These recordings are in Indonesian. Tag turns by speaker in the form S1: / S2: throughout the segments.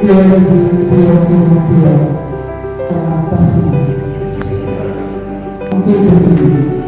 S1: 2022 atasi untuk berdiri.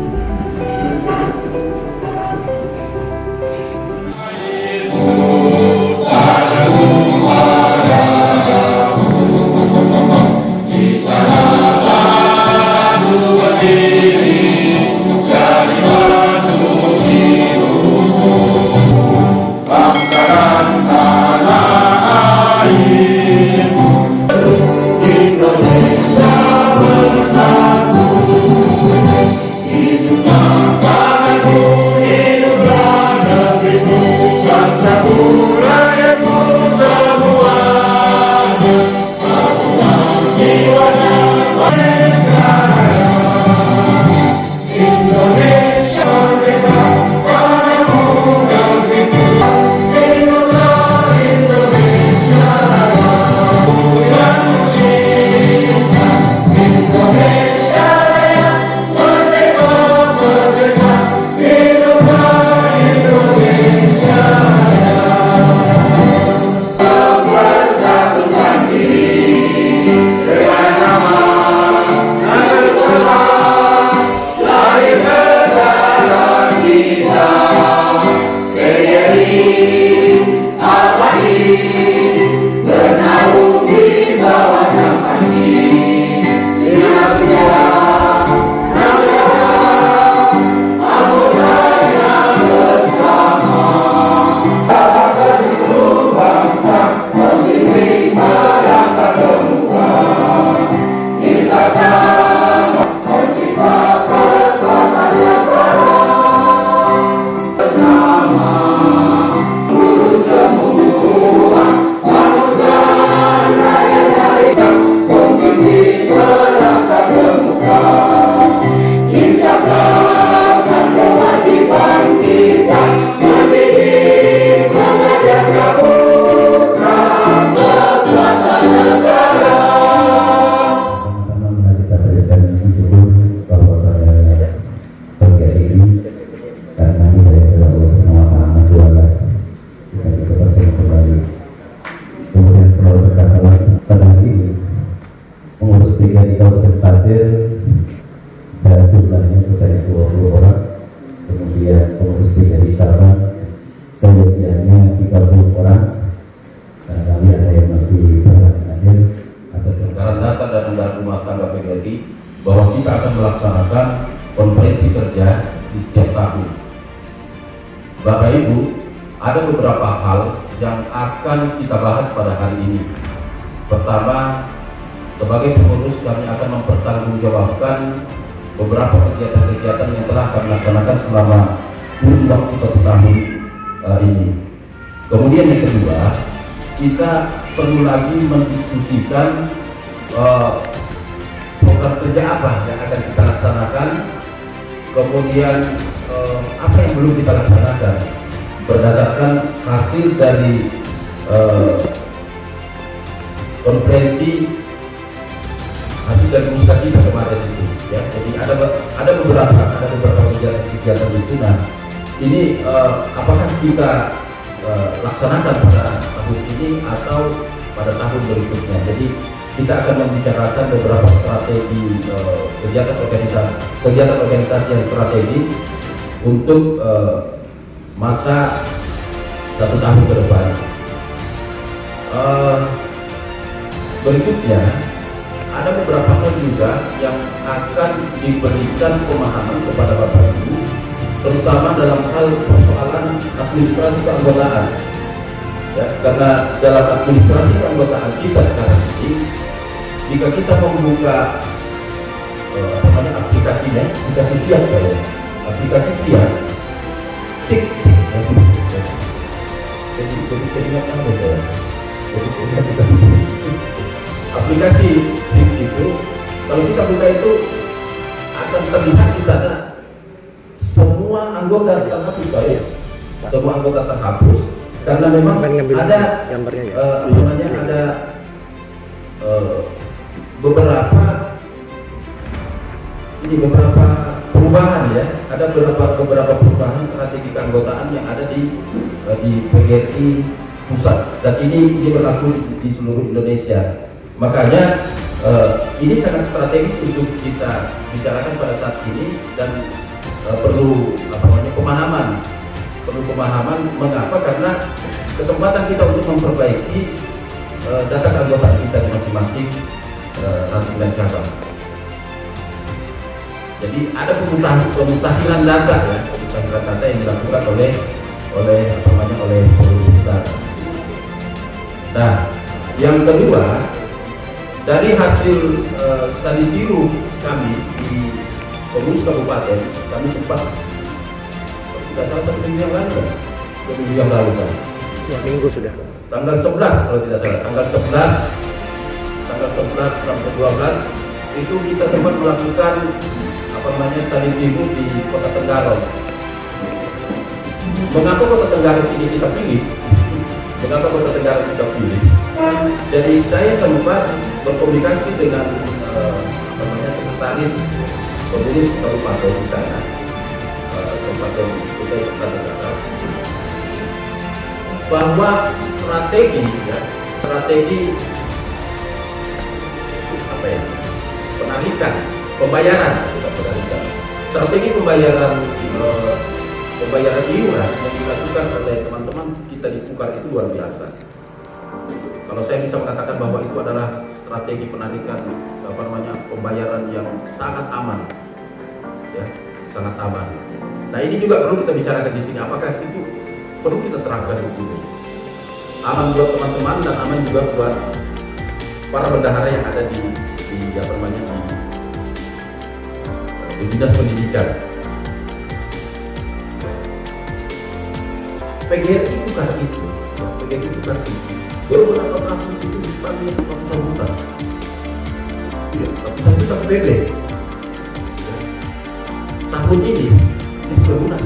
S1: Dan jumlahnya sebanyak 20 orang, kemudian pengurus PGRI Cabang seyogianya 30 orang, barangkali ada yang masih berhadir atas anggaran dasar dan anggaran rumah tangga PGRI bahwa kita akan melaksanakan konferensi kerja di setiap tahun. Bapak Ibu, ada beberapa hal yang akan kita bahas pada hari ini. Pertama, sebagai pengurus kami akan mempertanggungjawabkan beberapa kegiatan-kegiatan yang telah kami laksanakan selama kurun waktu 1 tahun ini. Kemudian yang kedua, kita perlu lagi mendiskusikan program kerja apa yang akan kita laksanakan, kemudian apa yang belum kita laksanakan berdasarkan hasil dari konferensi hasil dari musyawarah kita kemarin itu, ya. Jadi ada beberapa kegiatan itu. Nah, ini apakah kita laksanakan pada tahun ini atau pada tahun berikutnya. Jadi kita akan membicarakan beberapa strategi kegiatan organisasi yang strategis untuk masa 1 tahun ke depan. Berikutnya ada beberapa hal juga yang akan diberikan pemahaman kepada Bapak Ibu, terutama dalam hal persoalan administrasi keanggotaan, ya, karena dalam administrasi keanggotaan kita sekarang ini, jika kita membuka aplikasinya, aplikasi siap ya, aplikasi siap, sik, jadi apa ya? Aplikasi SIM itu, kalau kita buka itu akan terlihat di sana semua anggota terhapus, baik, semua anggota terhapus karena memang ada ada beberapa perubahan, ya, ada beberapa perubahan strategi keanggotaan yang ada di PGRI pusat, dan ini berlaku di seluruh Indonesia. Makanya ini sangat strategis untuk kita bicarakan pada saat ini, dan perlu pemahaman. Mengapa? Karena kesempatan kita untuk memperbaiki data keanggotaan kita di masing-masing ranting dan cabang. Jadi ada pemutahiran data ya, pemutahiran data yang dilakukan oleh pengurus besar. Nah, yang kedua, dari hasil studi biru kami di pengurus kabupaten, kami sempat tidak salah 1 minggu yang lalu kan? 2 minggu yang lalu kan?
S2: 2 minggu sudah.
S1: Tanggal 11 kalau tidak salah, tanggal 11 sampai 12 itu kita sempat melakukan studi biru di Kota Tenggarong. Mengapa Kota Tenggarong ini kita pilih? Jadi saya sempat berkomunikasi dengan sekretaris pengurus kabupaten di sana, Kabupaten Kutai Kartanegara, bahwa strategi penarikan pembayaran, strategi pembayaran iuran yang dilakukan oleh teman-teman kita di Pukar itu luar biasa. Kalau saya bisa mengatakan bahwa itu adalah strategi penarikan pembayaran yang sangat aman, ya, sangat aman. Nah, ini juga perlu kita bicarakan di sini. Apakah itu perlu kita terapkan di sini? Aman buat teman-teman dan aman juga buat para bendahara yang ada di dinas pendidikan. PGRI bukan itu, baru berapa tahun itu kami ratusan juta, ratusan juta PB. Tahun ini lunas.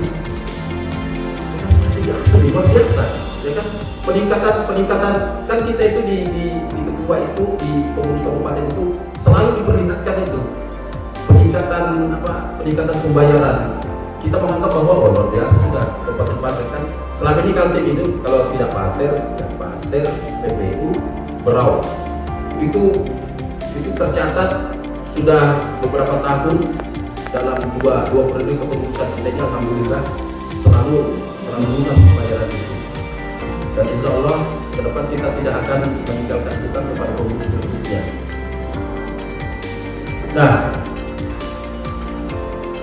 S1: Luar biasa, ya kan? Peningkatan kan kita itu di ketua itu di pengurus kabupaten itu selalu diperlihatkan itu peningkatan pembayaran. Kita menganggap bahwa luar biasa sudah kabupaten Pasir kan selama ini Kaltim itu kalau tidak Pasir, PPU, Berau itu tercatat sudah beberapa tahun dalam dua periode kepengurusan kita ini alhamdulillah selalu lunas pembayaran itu. Dan insya Allah ke depan kita tidak akan meninggalkan hutang kepada pengurus berikutnya. Nah,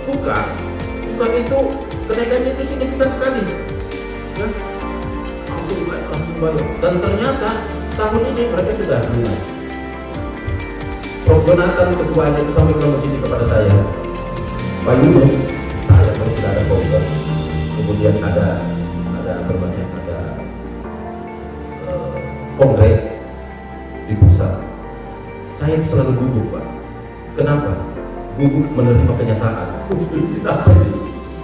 S1: bukan itu kenaikannya itu signifikan sekali, ya? langsung bayar. Dan ternyata tahun ini mereka sudah lunas. Prof Jonathan ketuanya itu sampai bilang sini kepada saya, Pak Yunus, saya kalau sudah ada program, kemudian ada kongres di pusat, saya selalu gugup, Pak. Kenapa? Gugup menerima kenyataan.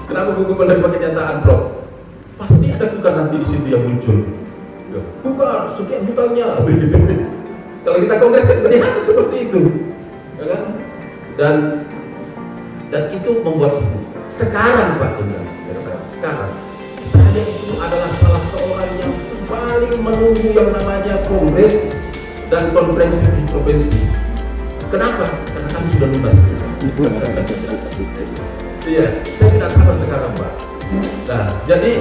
S1: Kenapa gugup menerima kenyataan, Prof? Pasti ada kukar nanti di situ yang muncul. Kukar, sekian hutangnya. Kalau kita kongres kan kelihatan seperti itu, ya kan? Dan itu membuat sekarang, Pak, sekarang saya itu adalah salah seorang yang paling menunggu yang namanya kongres dan konferensi di provinsi. Kenapa? Karena kami sudah lunas. Iya, saya tidak sabar sekarang, Pak. Nah, jadi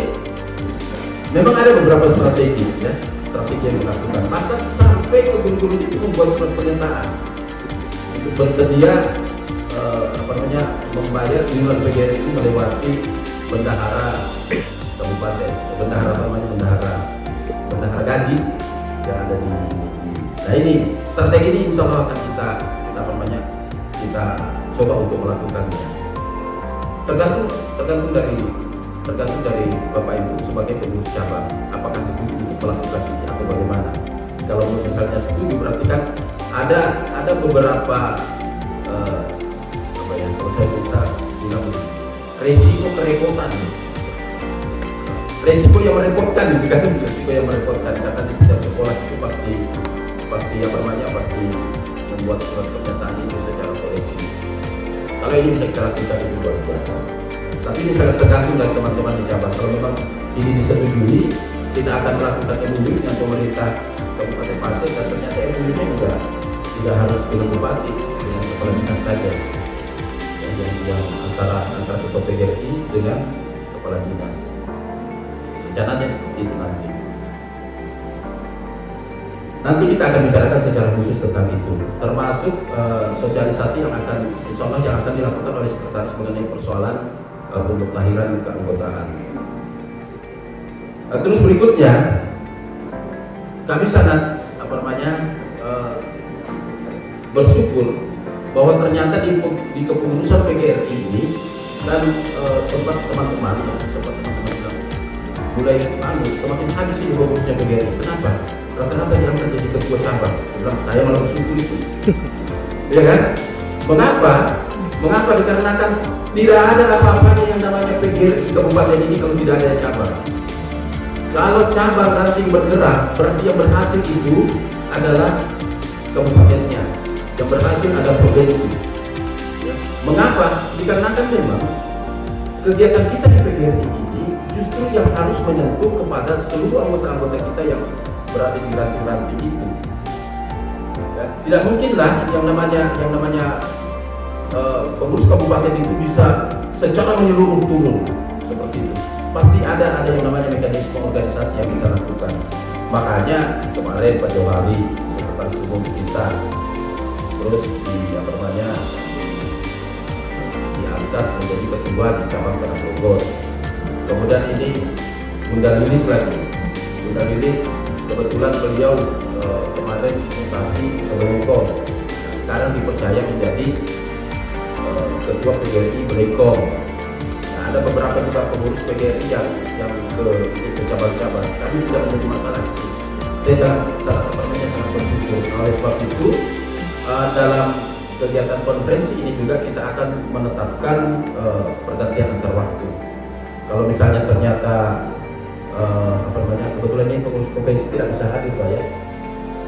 S1: memang ada beberapa strategi, ya, strategi yang dilakukan. Maka sampai ke guru-guru itu membuat surat pernyataan untuk bersedia membayar iuran PGRI itu melewati bendahara kabupaten, bendahara Gadi yang ada di. Nah, ini strategi ini insya Allah akan kita coba untuk melakukannya. Tergantung dari Bapak Ibu sebagai pengurus cabang, apakah setuju untuk melakukan ini atau bagaimana. Kalau misalnya setuju berarti kan ada beberapa kalau saya bisa bilang resiko kerepotan. Resiko yang merepotkan, karena di setiap sekolah itu pasti membuat surat pernyataan itu secara kolektif. Kalau ini bisa kita lakukan itu luar biasa. Tapi ini sangat tergantung dari teman-teman di cabang. Kalau memang ini disetujui,
S2: tidak akan melakukan MOU dengan pemerintah Kabupaten Pasir, dan ternyata MOU-nya juga tidak harus dengan bupati, dengan kepala dinas saja, yang antara ketua PGRI dengan kepala dinas. Rencananya seperti itu nanti. Nanti kita akan bicarakan secara khusus tentang itu, termasuk sosialisasi yang akan, insya Allah, yang akan dilakukan oleh sekretaris mengenai persoalan pemutahiran keanggotaan. Terus berikutnya, kami sangat bersyukur bahwa ternyata di kepengurusan PGRI ini dan tempat teman-teman mulai semakin habis ini pengurusnya PGRI. Kenapa? Rata-rata diangkat jadi ketua cabang. Saya malah bersyukur itu. Ya kan? Mengapa? Dikarenakan tidak ada apa-apanya yang namanya PGRI kabupaten ini kalau tidak ada cabang. Kalau cabang nanti bergerak, berarti yang berhasil itu adalah kabupatennya, yang berhasil ada provinsi. Ya. Mengapa? Dikarenakan memang kegiatan kita di PGRI ini justru yang harus menyentuh kepada seluruh anggota-anggota kita yang berada di ranting-ranting itu. Ya. Tidak mungkinlah yang namanya pengurus kabupaten itu bisa secara menyeluruh turun seperti itu. Pasti ada yang namanya mekanisme organisasi yang kita lakukan. Makanya kemarin Pak Jawali, sekretaris umum kita, terus diangkat menjadi ketua di cabang Tanah Bogor. Kemudian ini Bunda Lilis lagi. Bunda Lilis kebetulan beliau kemarin mutasi ke Bogor. Sekarang dipercaya menjadi ketua PGRI Belikom. Ada beberapa juga pengurus PGRI yang ke cabang-cabang, tapi tidak menjadi masalah. Saya sangat bersyukur. Oleh sebab itu, dalam kegiatan konferensi ini juga kita akan menetapkan pergantian antar waktu. Kalau misalnya ternyata kebetulan ini pengurus provinsi tidak bisa hadir, Pak, ya.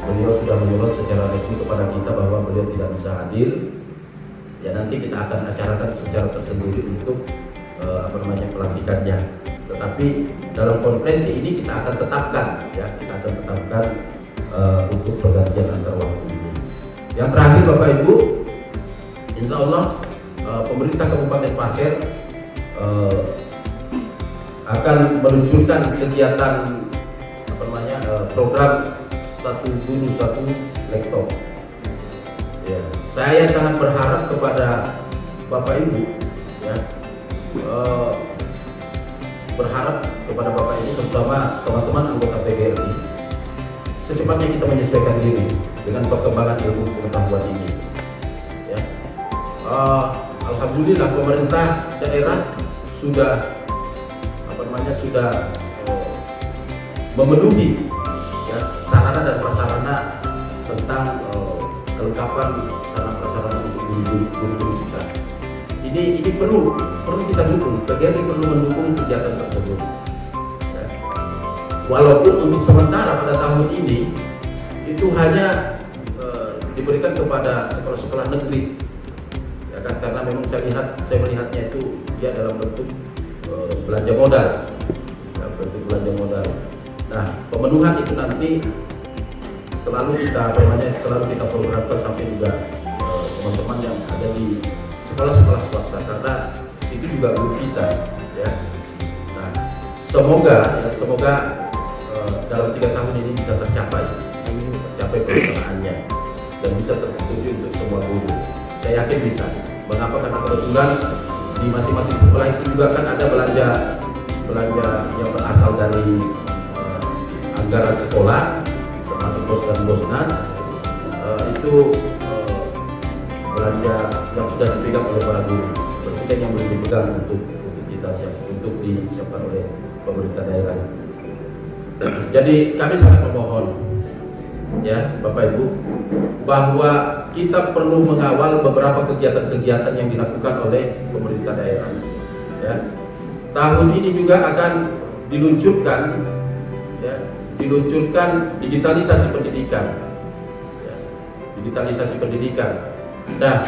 S2: Beliau sudah menyurat secara resmi kepada kita bahwa beliau tidak bisa hadir. Ya, nanti kita akan acarakan secara tersendiri untuk pelantikannya. Tetapi dalam konferensi ini kita akan tetapkan, untuk pergantian antar waktu ini. Yang terakhir, Bapak Ibu, insya Allah pemerintah Kabupaten Pasir akan meluncurkan kegiatan program satu guru satu laptop. Ya, saya sangat berharap kepada Bapak Ibu, ya. Berharap kepada Bapak Ibu, terutama teman-teman anggota PGRI, secepatnya kita menyesuaikan diri dengan perkembangan ilmu pengetahuan ini. Ya. Alhamdulillah pemerintah daerah sudah memenuhi, ya, sarana dan prasarana tentang kelengkapan sarana prasarana untuk guru-guru kita. Ini perlu kita dukung. PGRI perlu mendukung kegiatan tersebut. Ya. Walaupun untuk sementara pada tahun ini itu hanya diberikan kepada sekolah-sekolah negeri, ya kan, karena memang saya melihatnya itu dia dalam bentuk belanja modal, ya, bentuk belanja modal. Nah, pemenuhan itu nanti selalu kita programkan sampai juga teman-teman yang ada di sekolah-sekolah swasta, karena itu juga guru kita, ya. Nah, semoga dalam 3 tahun ini bisa tercapai pelaksanaannya dan bisa tertuju untuk semua guru. Saya yakin bisa. Mengapa? Karena kebetulan di masing-masing sekolah itu juga kan ada belanja yang berasal dari anggaran sekolah, termasuk BOS dan BOSNAS, itu belanja yang sudah dipegang oleh para guru, seperti yang belum dipegang untuk disiapkan oleh pemerintah daerah. Jadi kami sangat memohon, ya Bapak Ibu, bahwa kita perlu mengawal beberapa kegiatan-kegiatan yang dilakukan oleh pemerintah daerah. Ya. Tahun ini juga akan diluncurkan digitalisasi pendidikan. Ya. Digitalisasi pendidikan. Nah,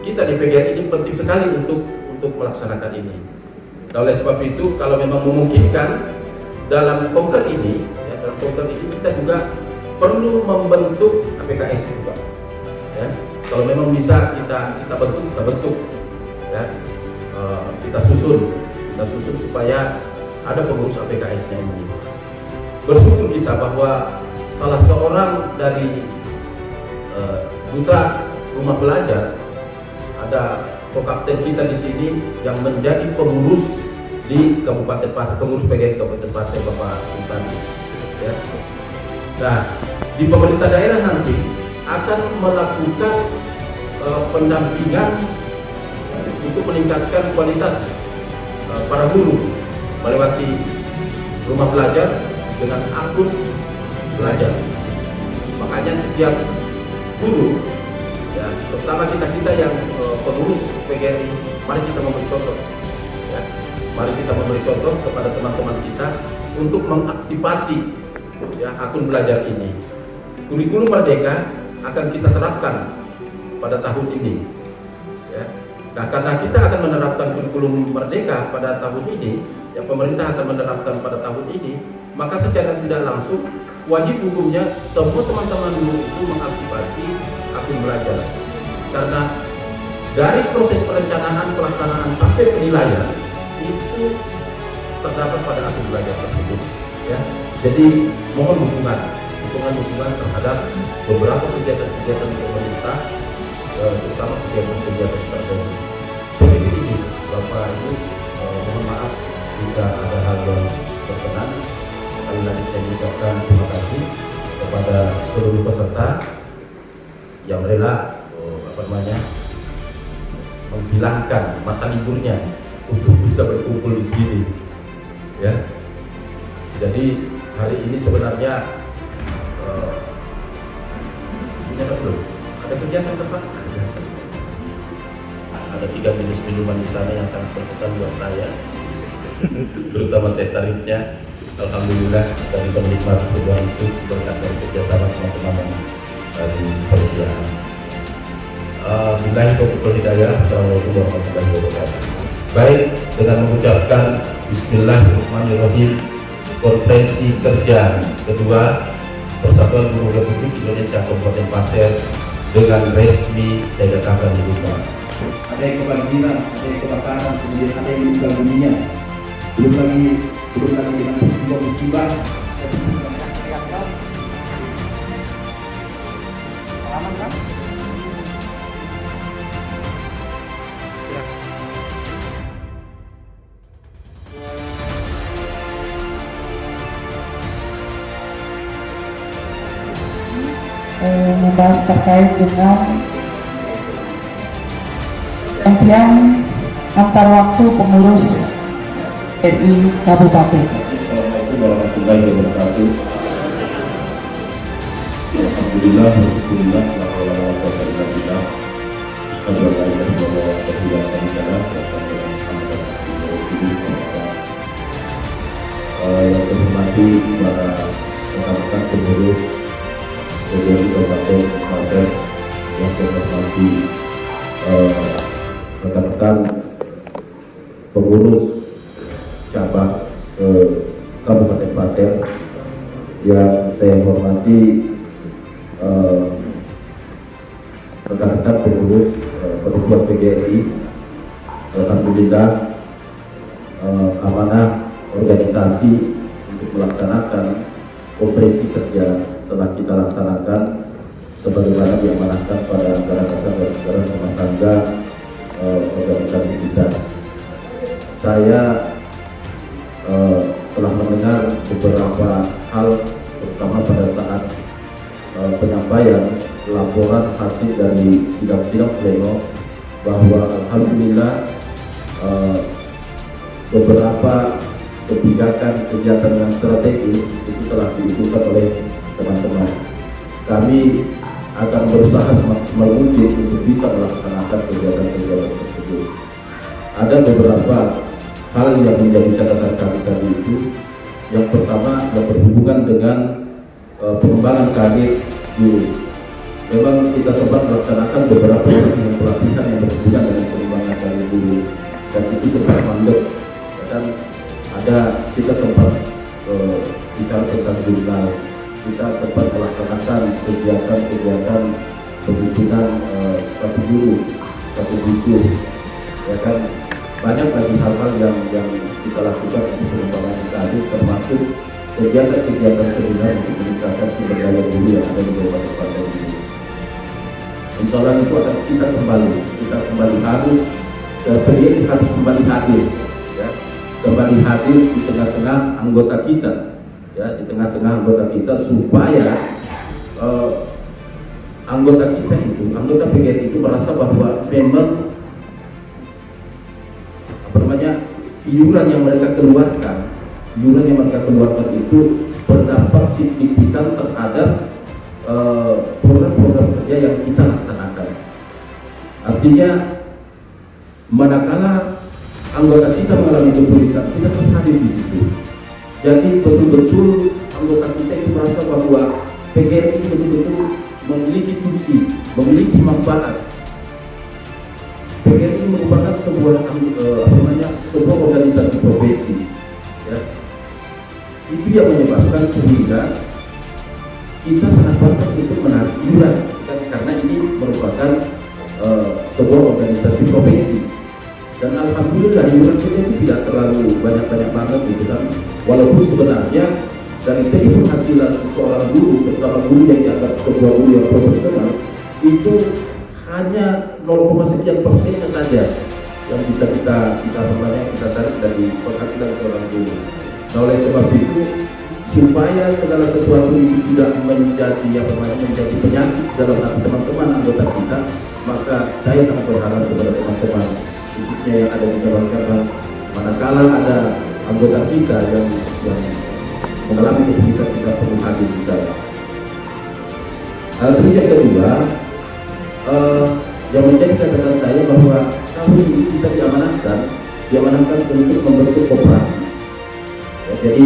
S2: kita di PGRI ini penting sekali untuk melaksanakan ini. Nah, oleh sebab itu, kalau memang memungkinkan, dalam Konker ini, ya, dalam Konker ini kita juga perlu membentuk APKS juga. Ya. Kalau memang bisa kita bentuk, ya. Kita susun supaya ada pengurus APKS-nya ini. Bersyukur kita bahwa salah seorang dari duta rumah belajar, ada kapten kita di sini yang menjadi pengurus di Kabupaten Pasir, pengurus PGRI Kabupaten Pasir, Bapak Sultan. Ya. Nah, di pemerintah daerah nanti akan melakukan pendampingan untuk meningkatkan kualitas para guru melewati rumah belajar dengan akun belajar. Makanya setiap guru, ya, terutama kita yang pengurus PGRI, mari kita memberi contoh. Ya. Mari kita memberi contoh kepada teman-teman kita untuk mengaktifasi, ya, akun belajar ini. Kurikulum Merdeka akan kita terapkan pada tahun ini. Ya. Nah, karena kita akan menerapkan kurikulum Merdeka pada tahun ini, yang pemerintah akan menerapkan pada tahun ini, maka secara tidak langsung wajib hukumnya semua teman-teman guru itu mengaktifasi akun belajar. Karena dari proses perencanaan, pelaksanaan sampai penilaian itu terdapat pada akun belajar tersebut. Ya. Jadi mohon dukungan terhadap beberapa kegiatan pemerintah, terutama kegiatan strategi. Seperti ini, Bapak Ibu, mohon maaf jika ada hal yang berkenan. Sekali lagi saya mengucapkan terima kasih kepada seluruh peserta yang rela menghilangkan masa liburnya untuk bisa berkumpul di sini. Ya. Jadi hari ini sebenarnya ini ada kegiatan apa? Ada 3 jenis minuman di sana yang sangat berkesan buat saya, terutama teh tarifnya. Alhamdulillah kita bisa menikmati sebuah itu berkat dari kerjasama teman-teman dari perusahaan. Billahi taufiq wal hidayah. Assalamualaikum warahmatullahi wabarakatuh. Baik, dengan mengucapkan Bismillahirrahmanirrahim, konferensi kerja kedua Persatuan Guru Republik Indonesia Kabupaten Pasir dengan resmi saya katakan dibuka. Ada yang kebanjiran, ada yang kebakaran, kemudian ada yang meninggal dunia. Belum lagi dengan peristiwa musibah.
S3: Membahas terkait dengan pergantian antar waktu pengurus RI Kabupaten.
S1: Assalamualaikum warahmatullahi wabarakatuh. Alhamdulillah, alhamdulillah, alhamdulillah. Yang terhormati para rekan-rekan pengurus PGRI Kabupaten Pasir, yang saya hormati rekan-rekan pengurus cabang Kabupaten Pasir, yang saya hormati rekan-rekan pengurus perempuan PGRI. Alhamdulillah, amanah organisasi untuk melaksanakan konferensi kerja telah kita laksanakan sebagaimana diamanahkan pada anggaran dasar dan anggaran rumah tangga organisasi kita. Saya telah mendengar beberapa hal, terutama pada saat penyampaian laporan hasil dari sidang-sidang pleno, bahwa alhamdulillah beberapa kebijakan kegiatan yang strategis itu telah diusulkan oleh teman-teman. Kami akan berusaha semaksimal mungkin untuk bisa melaksanakan kegiatan-kegiatan tersebut. Ada beberapa hal yang menjadi catatan kami tadi itu. Yang pertama yang berhubungan dengan pengembangan karir guru. Memang kita sempat melaksanakan beberapa pelatihan yang berhubungan dengan pengembangan karir guru, dan itu sempat mandek. Dan ada kita sempat
S2: bicara tentang jurnal, kita sempat melaksanakan kegiatan penyusunan satu guru, satu buku, ya kan. Banyak lagi hal-hal yang kita lakukan untuk pengembangan tadi, termasuk kegiatan seminar untuk meningkatkan sumber daya guru yang ada di Kabupaten Pasar ini. Insya Allah itu akan kita kembali harus PGRI harus kembali hadir, ya, kembali hadir di tengah-tengah anggota kita, ya, di tengah-tengah anggota kita, supaya anggota PGRI itu merasa bahwa memang iuran yang mereka keluarkan itu berdampak signifikan terhadap program-program kerja yang kita laksanakan. Artinya, manakala anggota kita mengalami kesulitan, kita harus hadir di situ. Jadi betul-betul anggota kita itu merasa bahwa PGRI betul-betul memiliki fungsi, memiliki manfaat. PGRI itu merupakan sebuah organisasi profesi, ya. Itu yang menyebabkan sehingga kita sangat pantas untuk menarik iuran, karena ini merupakan sebuah organisasi profesi. Dan alhamdulillah iuran kita itu tidak terlalu banyak banget gitu kan. Walaupun sebenarnya dari segi penghasilan seorang guru, terutama guru yang dianggap sebuah guru yang profesional, itu hanya 0,sekian% saja yang bisa kita tarik dari penghasilan seorang guru. Nah, oleh sebab itu, supaya segala sesuatu itu tidak menjadi penyakit dalam hati teman-teman anggota kita, maka saya sangat berharap kepada teman-teman, khususnya yang ada di cabang-cabang, manakala ada anggota kita yang mengalami kesulitan, kita perlu hadir di sana. Terus yang kedua, yang menjadi catatan saya bahwa tahun ini kita diamanatkan untuk membentuk koperasi. Ya, jadi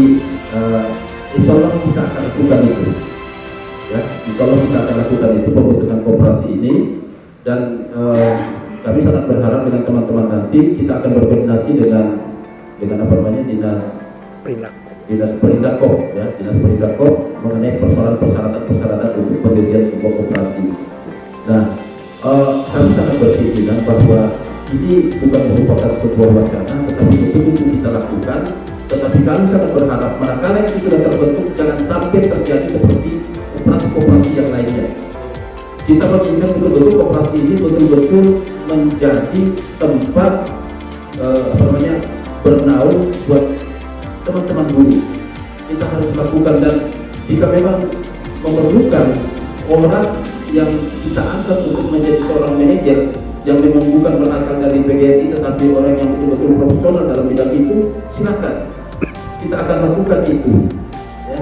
S2: insya Allah kita akan lakukan itu. Ya, insya Allah kita akan lakukan itu, pembentukan koperasi ini, dan kami sangat berharap dengan teman-teman nanti kita akan berkoordinasi dengan dinas Perindakop, ya, dinas Perindakop mengenai persyaratan untuk pendirian sebuah koperasi. Nah, kami sangat berkeyakinan bahwa ini bukan merupakan sebuah wacana, tetapi betul-betul kita lakukan. Tetapi kami sangat berharap manakala itu sudah terbentuk, jangan sampai terjadi seperti koperasi yang lainnya. Kita menginginkan betul-betul koperasi ini betul-betul menjadi tempat bernaung buat teman-teman guru. Kita harus lakukan, dan jika memang memerlukan orang yang kita angkat untuk menjadi seorang manajer yang memang bukan berasal dari PGRI tetapi orang yang betul-betul profesional dalam bidang itu, silakan, kita akan lakukan itu, ya.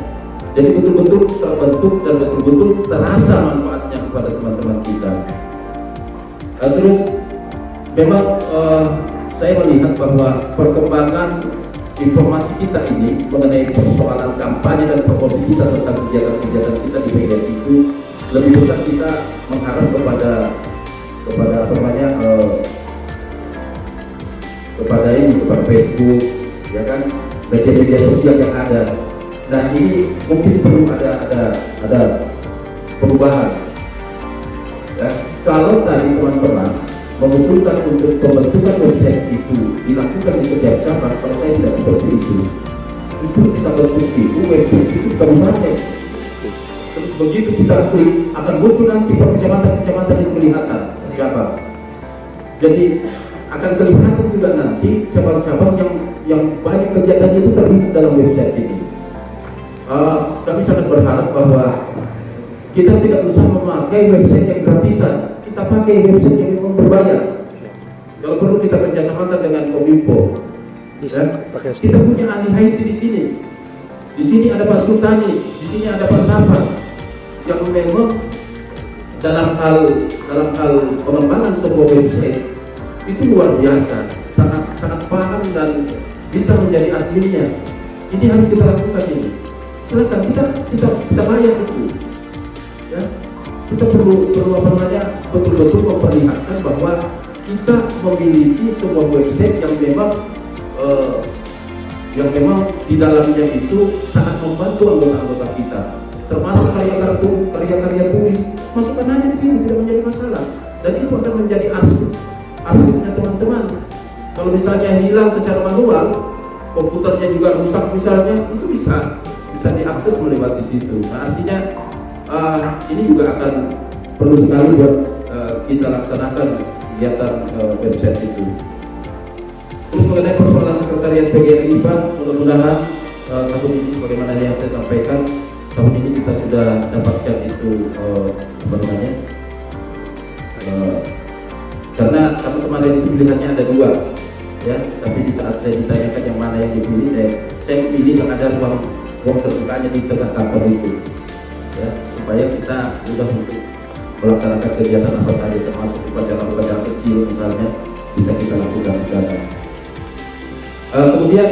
S2: Jadi betul-betul terbentuk dan betul-betul terasa manfaatnya kepada teman-teman kita. Terus memang saya melihat bahwa perkembangan informasi kita ini mengenai persoalan kampanye dan promosi kita tentang kegiatan-kegiatan kita di PGRI itu lebih besar kita mengharap kepada Facebook, ya kan, media-media sosial yang ada. Nah, ini mungkin perlu ada perubahan. Ya, kalau tadi teman-teman mengusulkan untuk pembentukan website itu dilakukan di setiap cabang, kalau saya tidak seperti itu. Justru kita bentuk itu, website itu berbagai. Terus begitu kita klik, akan muncul nanti per kecamatan yang kelihatan cabang. Jadi akan kelihatan juga nanti cabang-cabang yang banyak kegiatannya itu terlihat dalam website ini. Kami sangat berharap bahwa kita tidak usah memakai website yang gratisan, kita pakai website yang memang berbayar. Kalau perlu kita kerjasamakan dengan Kominfo. Kita punya ahli IT di sini. Di sini ada Pak Sultani, di sini ada Pak Safar, yang memang dalam hal pengembangan sebuah website itu luar biasa, sangat paham dan bisa menjadi adminnya. Ini harus kita lakukan ini. Silakan kita bayar itu. Ya, kita perlu betul-betul memperlihatkan bahwa kita memiliki sebuah website yang memang yang memang di dalamnya itu sangat membantu anggota-anggota kita, termasuk karya-karya tulis. Masukkan aja di sini, tidak menjadi masalah, dan itu akan menjadi arsipnya teman-teman. Kalau misalnya hilang secara manual, komputernya juga rusak misalnya, itu bisa diakses melewati situ. Nah, artinya ini juga akan perlu sekali buat kita laksanakan kegiatan website itu. Terus mengenai persoalan sekretariat PGRI, Pak, mudah-mudahan tahun ini sebagaimana yang saya sampaikan, tahun ini kita sudah dapatkan itu karena kemarin itu pilihannya ada 2, ya. Tapi di saat saya ditanyakan yang mana yang dipilih, saya pilih yang ada ruang terbukanya di tengah kantor itu, ya, supaya kita mudah untuk melaksanakan kegiatan apa saja, termasuk upacara-upacara kecil misalnya bisa kita lakukan di sana. Kemudian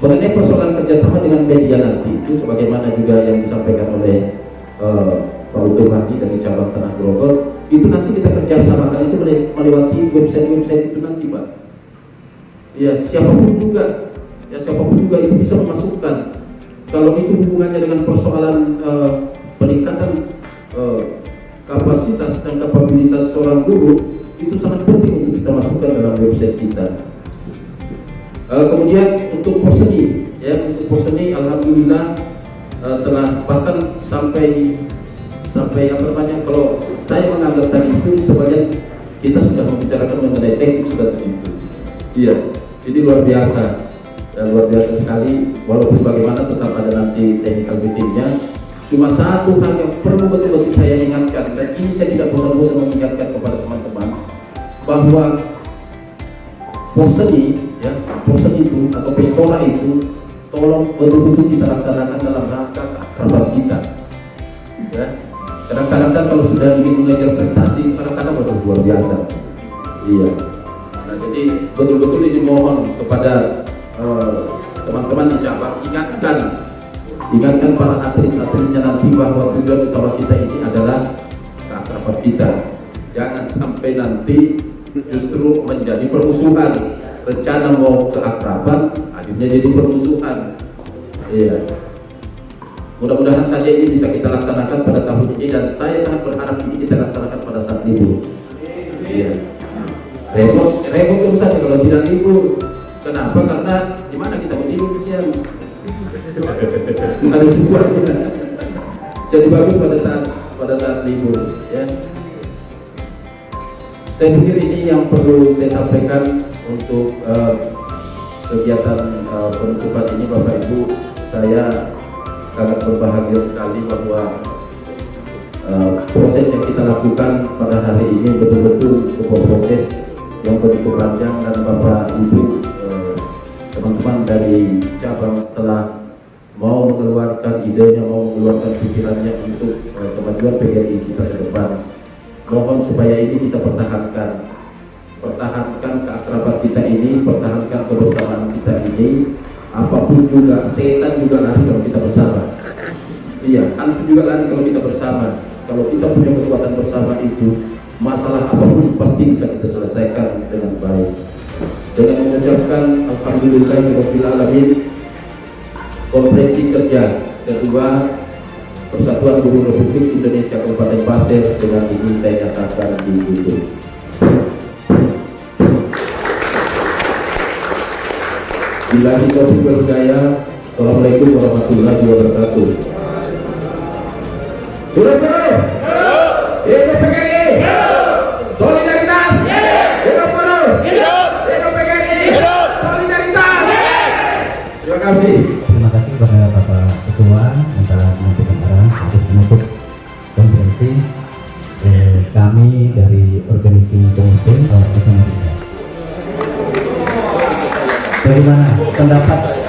S2: mengenai persoalan kerjasama dengan media nanti itu sebagaimana juga yang disampaikan oleh Pak Udo Hadi dari cabang Tanah Grogol, itu nanti kita kerjasamakan itu melewati website itu nanti, Pak. Ya, siapapun juga itu bisa memasukkan. Kalau itu hubungannya dengan persoalan peningkatan kapasitas dan kapabilitas seorang guru, itu sangat penting untuk kita masukkan dalam website kita. Kemudian untuk poseni, ya, untuk poseni alhamdulillah telah bahkan sampai apa namanya, kalau saya menganggap tadi itu sebagian kita sudah membicarakan mengenai teknik sudah begitu. Iya, ini luar biasa dan luar biasa sekali. Walaupun bagaimana tetap ada nanti technical meetingnya. Cuma satu hal yang perlu betul-betul saya ingatkan, dan ini saya tidak bosan-bosan mengingatkan kepada teman-teman, bahwa poseni itu atau pestora itu tolong betul-betul kita laksanakan dalam rangka keakraban kita, ya. Kadang-kadang kan kalau sudah ingin mengejar prestasi, kadang-kadang luar biasa, iya. Nah, jadi betul-betul ini mohon kepada teman-teman di cabang, ingatkan para atlet-atletnya nanti bahwa tujuan utama kita ini adalah keakraban kita. Jangan sampai nanti justru menjadi permusuhan. Rencana mau keakraban, akhirnya jadi permusuhan. Iya. Mudah-mudahan saja ini bisa kita laksanakan pada tahun ini, dan saya sangat berharap ini kita laksanakan pada saat libur. Iya. Repot terus saja kalau tidak libur. Kenapa? Karena gimana kita mau tidur siang? Ada sesuatu. Jadi bagus pada saat libur, ya. Saya pikir ini yang perlu saya sampaikan untuk kegiatan penutupan ini, Bapak Ibu. Saya sangat berbahagia sekali bahwa proses yang kita lakukan pada hari ini betul-betul sebuah proses yang begitu panjang, dan Bapak Ibu teman-teman dari cabang telah mau mengeluarkan idenya, mau mengeluarkan pikirannya untuk kemajuan PGRI kita ke depan. Mohon supaya ini kita pertahankan keakraban kita ini, pertahankan kebersamaan kita ini. Apapun juga, setan juga lari kalau kita bersama. Iya, hantu juga lari kalau kita bersama. Kalau kita punya kekuatan bersama itu, masalah apapun pasti bisa kita selesaikan dengan baik. Dengan mengucapkan alhamdulillahirabbil alamin, konferensi kerja kedua Persatuan Guru Republik Indonesia Kabupaten Pasir dengan ini saya nyatakan ditutup. Billahi taufiq wal hidayah. Assalamualaikum warahmatullahi wabarakatuh. Guru-guru, hidup PGRI, solidaritas, hidup guru, hidup PGRI, solidaritas. Terima kasih.
S1: Terima kasih kepada Bapak Ketua yang telah menyampaikan arahan untuk menutup konferensi. Kami dari organisasi Komite Bagaimana pendapat